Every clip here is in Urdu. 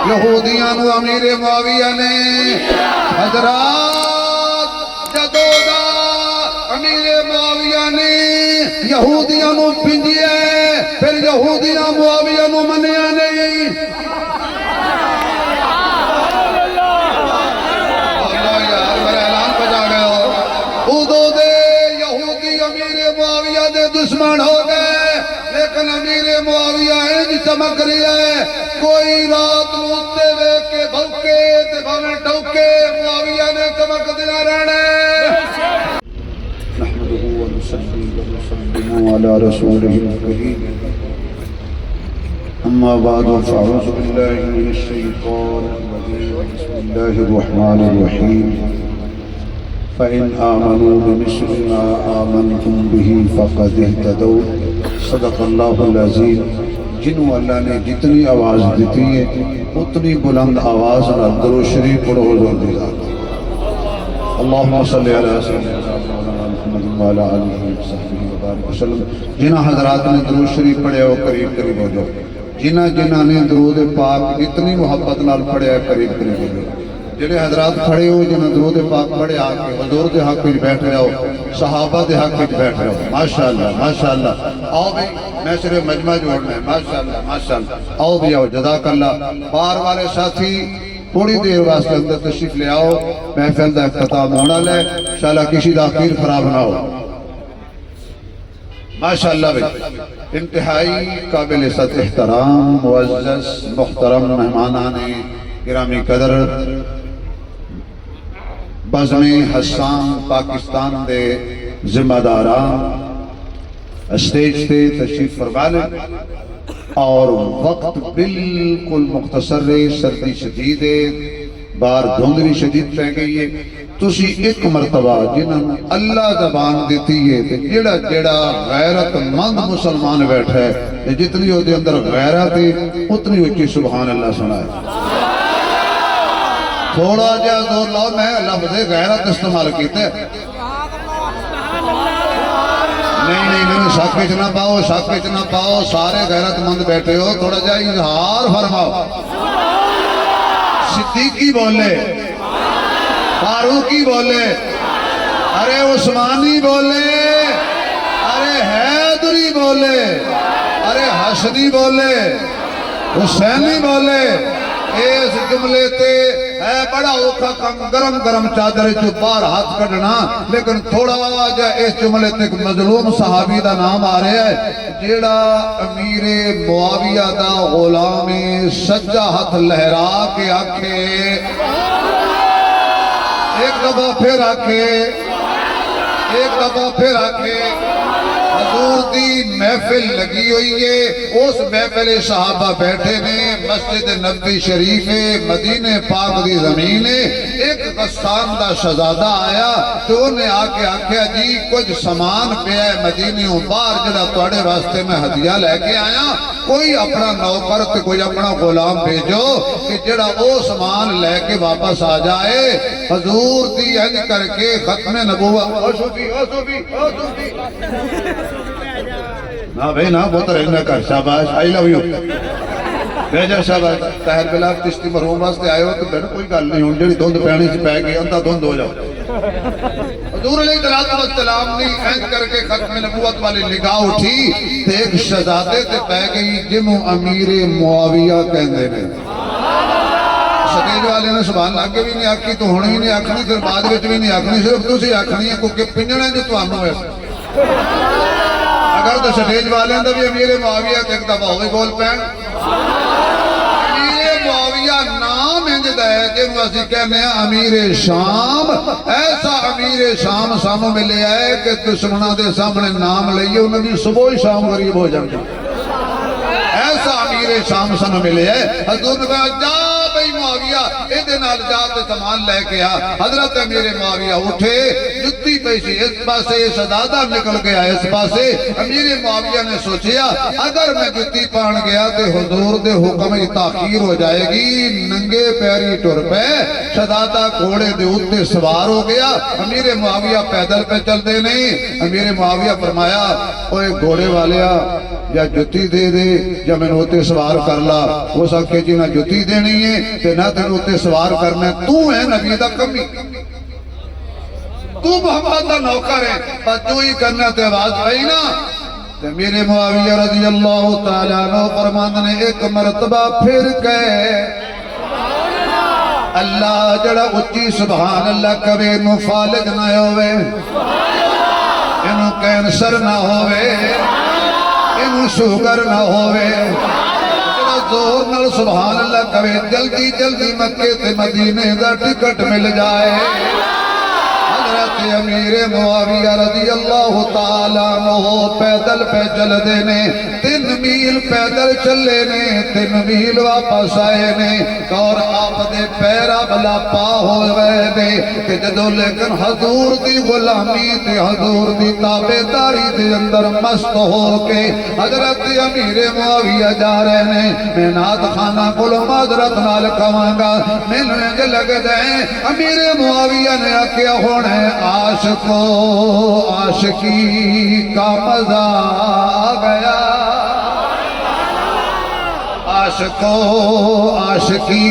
یہودیاں نو امیر معاویہ نے حضرات جدو دا امیر معاویہ نے یہودیاں نو پنجیا پھر یہودیاں معاویہ نو منیا نہیں اللہ یار میرا اعلان بجا گیا ادو دے یہودی امیر معاویہ دے دشمن ہو گئے لیکن امیر معاویہ انج چمک رہی ہے کوئی رات موتے وے کے بھوکے تے بھویں ٹوکے معاویہ نے چمک دیا رہنے نحمده ونصلي ونسلم على رسوله الكريم اما بعد فاعوذ بالله من الشيطان الرجيم بسم الله الرحمن الرحيم فإن آمنوا بمثل ما آمنتم به فقد اهتدوا صدق اللہ العظیم جنہوں اللہ نے جتنی آواز دیتی ہے اتنی بلند آواز نہ درو شریف پڑھو حضور دی ذات اللہم صلی علی سیدنا محمد وعلی آلہ وصحبہ وسلم جنہ حضرات نے درو شریف پڑھے ہو قریب قریب ہو جاؤ جنہ نے درود پاک اتنی محبت نال پڑھے ہے قریب قریب ہو جاؤ جنہیں حضرات کھڑے ہو جنہیں درود پاک پڑھے آکے حضور دے حق میں بیٹھ رہے ہو صحابہ دے حق میں بیٹھ رہے ہو ماشاءاللہ ماشاءاللہ آؤ بھی میں صرف مجمع جوڑنا ہے ماشاءاللہ ماشاءاللہ آؤ بھی آؤ جزاک اللہ بار والے ساتھی تھوڑی دیر واسطے اندر تشریف لے آؤ محفل دا اختتام ہونا لے انشاءاللہ کسی دا اخیر خراب نہ ہو ماشاءاللہ بھئی انتہائی قابل عزت احترام معزز محترم مہمانان گرامی قدر بزم حسان پاکستان دے ذمہ داران اسٹیج تے تشریف فرما لیں اور وقت بالکل مختصر ہے سردی شدید ہے بار دھندری شدید پہ گئی ہے تسی ایک مرتبہ جنہوں اللہ زبان دیتی ہے جڑا جڑا غیرت مند مسلمان بیٹھا ہے جتنی ہو دے اندر غیرت ہے اتنی ہو کی سبحان اللہ سنائے تھوڑا جا دور لاؤ میں لفظ غیرت استعمال کیتے نہیں شک وچ نہ پاؤ سارے غیرت مند بیٹھے ہو تھوڑا جا اظہار فرماؤ صدیقی بولے فاروقی بولے ارے عثمانی بولے ارے حیدری بولے ارے حسنی بولے حسینی بولے اس جملے تے ہے بڑا اوکھا کم گرم گرم چادر جو بار ہاتھ کڑنا لیکن تھوڑا جا اس جملے تے مظلوم صحابی دا نام آ رہے ہے جیڑا امیر معاویہ دا غلام سجا ہاتھ لہرا کے آکھے ایک دفعہ پھر آکھے حضور دی محفل لگی ہوئی ہے اس محفل صحابہ بیٹھے نے مسجد نبوی شریف مدینہ پاک دی زمین ایک غسان دا شہزادہ آیا تو انہیں آکے آکھیا جی کچھ سامان پہ ہے مدینیوں باہر جڑا توڑے واسطے میں ہدیہ لے کے آیا کوئی اپنا نوکر تے کوئی اپنا غلام بھیجو کہ جڑا وہ سامان لے کے واپس آ جائے حضور دی انج کر کے ختم نبوت نا بھئی نا بہت رہنا کر شاباش آئی لو یو بھیجا شاباش طاہر بلال چشتی مرحوم واسطے آئے ہو تو بیٹا کوئی گل نہیں ہوں جڑی دھند پہنے سے پہ گئی اندھا دھند ہو جاؤ حضور علیہ السلام نے اینج کر کے ختم نبوت والی نگاہ اٹھی تے ایک شہزادے تے پہ گئی جنہوں امیر معاویہ کہندے نے سٹیج والے نے سبحان اللہ کے بھی نہیں آکھی تو ہونے ہی نہیں آکھنی پھر بعد وچ بھی نہیں آکھنی صرف تو سی آکھنی ہے کیونکہ پنجنا جو تو آنو ہے اگر تو سٹیج والے اندر بھی امیر معاویہ ایک دفعہ ہوئی بول پہن امیر معاویہ نام انجدہ ہے جنہوں اسی کہنے ہیں امیر شام ایسا امیر شام ساموں میں لے آئے کہ دشمنہ دے سامنے نام لئیے انہوں نے صبح ہی شام غریب ہو جائیں ایسا امیر شام ساموں میں لے آئے حضور نے کہا جا بھئی معاویہ ایدے نال جاتے سامان لے کے آ حضرت امیر معاویہ اٹھے جتی پیسی اس پاسے شہزادہ نکل گیا اس پاسے امیر معاویہ نے سوچیا اگر میں جتی پان گیا تے حضور دے حکم تاخیر ہو جائے گی ننگے پیری ٹر پہ شہزادہ گھوڑے دے اتے سوار ہو گیا امیر معاویہ پیدل پہ چل دے نہیں امیر معاویہ فرمایا اوے گھوڑے والیا یا جتی دے دے یا میں ہوتے سوار کر لا. اس آکھے جی نہ جتی دینی ہے تے نہ تین ہوتے سوار کرنا ہے. تو ہے نبی دا کمی, تو محمد دا نوکر ہے, پر جو ہی کرنا تے آواز آئی نا. تے میرے معاویہ رضی اللہ تعالیٰ عنہ فرماندے نے ایک مرتبہ پھر کہے اللہ جڑا اچھی سبحان اللہ کبھی انہوں فالج نہ ہوئے, انہوں کینسر نہ ہوئے, انہوں شوگر نہ ہوئے, جڑا زور نال سبحان اللہ کبھی جلدی جلدی مکے تے مدینے دا ٹکٹ مل جائے. حضرت امیر معاویہ رضی اللہ تعالیٰ عنہ پیدل پہ چل دینے, 3 میل پیدل چلے نے, 3 میل واپس آئے نے, اور آپ دے پیرا بلا پا ہو گئے نے. کہ جدو لیکن حضور دی غلامی تے حضور دی تابعداری دے اندر مست ہو کے حضرت امیر معاویہ جا رہے نے. میں نعت خانہ کولو معذرت نال کہاں گا, مینوں انج لگ جائے امیر معاویہ نے آکھیا ہونا عاشقو عاشقی کا مزہ آ گیا, عاشقو عاشقی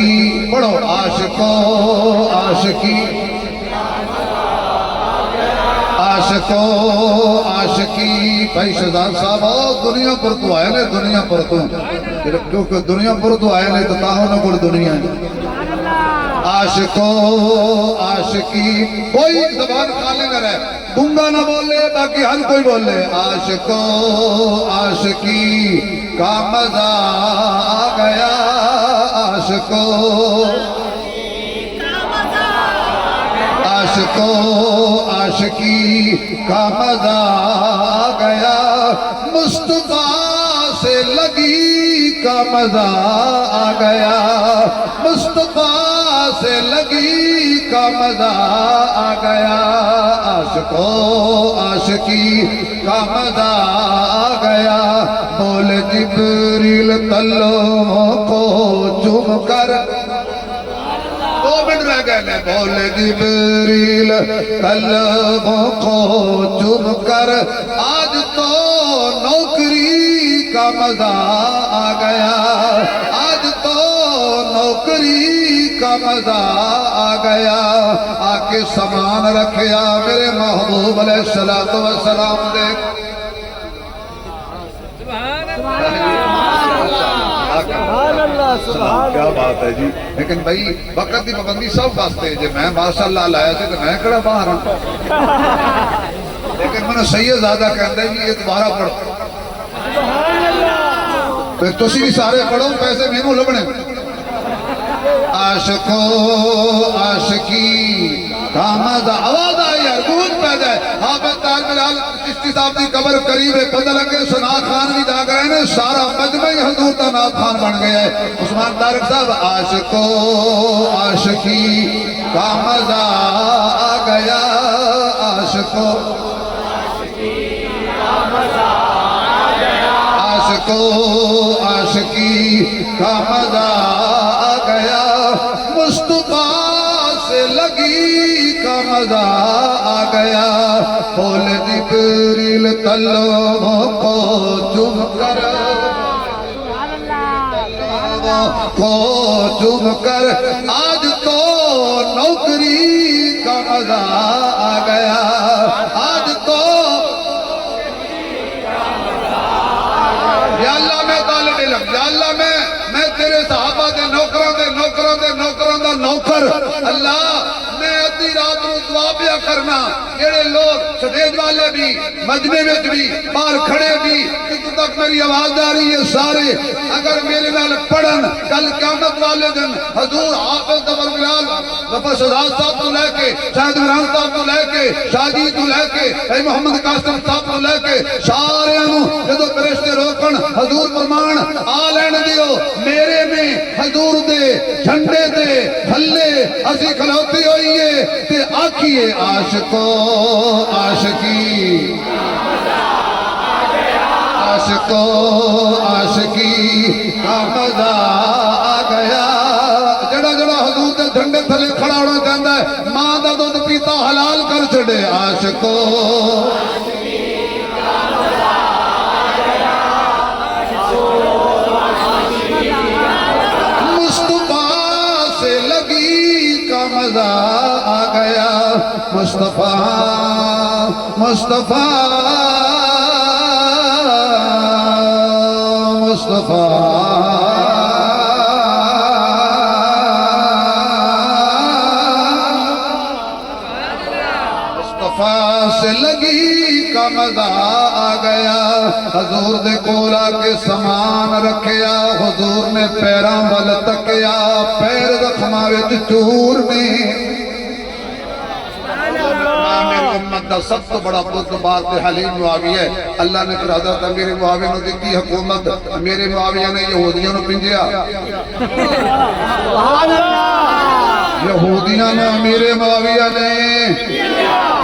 پڑھو, عاشقو عاشقی, عاشقو عاشقی. بھائی شہزاد صاحب دنیا پر تو آئے نے, دنیا پر تو کیونکہ دنیا پر تو آئے نے تو تاہوں نے کوئی دنیا ہے. عاشقو عاشقی, کوئی زبان خالی نہ رہے, گنگا نہ بولے باقی ہر کوئی بولے. عاشقو عاشقی کا مزہ آ گیا, عاشقو عاشقو عاشقی کا مزہ آ گیا, مصطفیٰ سے لگی کا مزہ آ گیا, مصطفیٰ سے لگی کا مزہ آ گیا, عاشقو عاشقی کا مزہ آ گیا. بول جبریل تلوں کو چوم کر, 2 منٹ رہ گئے نے, بول جبریل قلبوں کو چوم کر, آج تو نوکری کا مزہ آ گیا, آج تو نوکری کا مزہ آ گیا. آکے سامان رکھیا میرے محبوب علیہ السلام دیکھ. کیا بات ہے جی. لیکن بھائی وقت دی پابندی سب واسطے جی, میں ماشاءاللہ لایا سے تو میں کڑا باہر ہوں, لیکن میں نے سید زیادہ کہتا ہے جی یہ دوبارہ پڑھو, پھر تسی بھی سارے پڑھو, پیسے میں نوں لبنے. عاشقو عاشقی کا مزہ, آواز آئی ہے, گونج پیدا ہے. حافظ تاج بلال چشتی صاحب دی قبر قریب ہے, پتہ لگے سنا خان بھی جا گئے نے, سارا مجمع ہی حضور تا نات خان بن گیا ہے. عثمان طارق صاحب عاشقو عاشقی کا مزہ آ گیا, عاشقو عاشقو عاشقی کا مزہ آ گیا, مصطفیٰ سے لگی کا مزہ آ گیا. بول جبریل تلوں کو چوم کر, کو چوم کر, آج تو نوکری کا مزہ آ گیا, آج تو. یا اللہ میں طالب علم, یا اللہ میں تیرے صحابہ دے نوکروں دے نوکروں دے نوکروں دا نوکر, اللہ میں ادھی رات نوں دعا پیا کرنا. جڑے لوگ سٹیج والے بھی مجمع وچ بھی باہر کھڑے بھی جتوں تک میری آواز آ رہی ہے, سارے اگر میرے نال پڑھن کل قیامت والے دن حضور حافظ ظفر بلال ظفر شہزاد صاحب تو لے کے شاہد عمران صاحب تو لے کے شاہجی تو لے کے اے محمد قاسم صاحب تو لے کے سارے جدو فرشتے روکن حضور فرمان آ لین دیو میرے میں حضور دے جھنڈے دے تھلے اسی کھلوتی ہوئیے تے آکھیے عاشقو عاشقی, عاشقو عاشقی کا مزہ آ گیا. جڑا جڑا حضور دے جھنڈے تھلے کھڑا ہونا چاہتا ہے, ماں دا دودھ پیتا حلال کر چھڑے. عاشقو مزہ آ گیا مصطفیٰ مصطفیٰ مصطفیٰ سے لگی کا مزہ آ گیا حضور دے کولا کے سامان رکھیا حضور نے پیراں ول تکیا پیر زخماں وچ چور نے میری امت دا سب تو بڑا بزرگ حلیم معاویہ ہے اللہ نے پھر حضرت امیر معاویہ نے دیتی حکومت میرے معاویہ نے یہودیوں نے پنجیا یہودیاں نے امیر معاویہ نے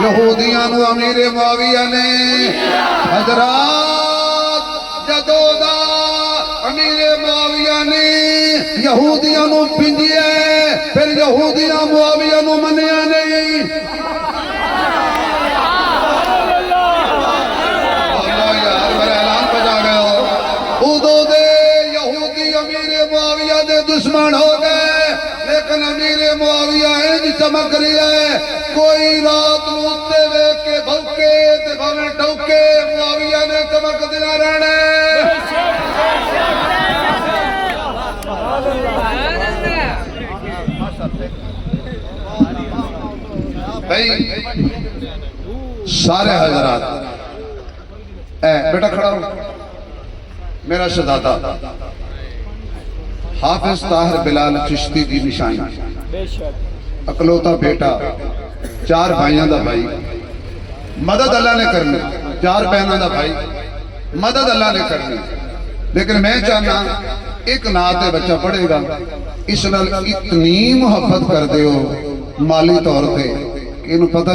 یہودیاں نو امیر معاویہ نے حضرات جدو دا امیر معاویہ نے یہودیاں نو پنجیا پھر یہودیاں معاویہ نو منیا نہیں اللہ یار میرا اعلان بجا گیا ہو ادو دے یہودی امیر معاویہ دے دشمن ہو گئے لیکن امیر معاویہ انج چمک رہی ہے کوئی رات نوتے وے کے بھوکے دبھاویں ٹوکے معاویہ نے چمک دینا رہنے بھائی سارے حضرات بیٹا کھڑا ہو میرا شہزادہ حافظ طاہر بلال چشتی دی نشانی اکلوتا بیٹا چار بھائیاں دا بھائی مدد اللہ نے کرنی چار بہنوں دا بھائی مدد اللہ نے کرنی لیکن میں چاہنا ایک نعت بچہ پڑھے گا اس نال اتنی محبت کر دے ہو مالی طور پہ کہ انہوں پتہ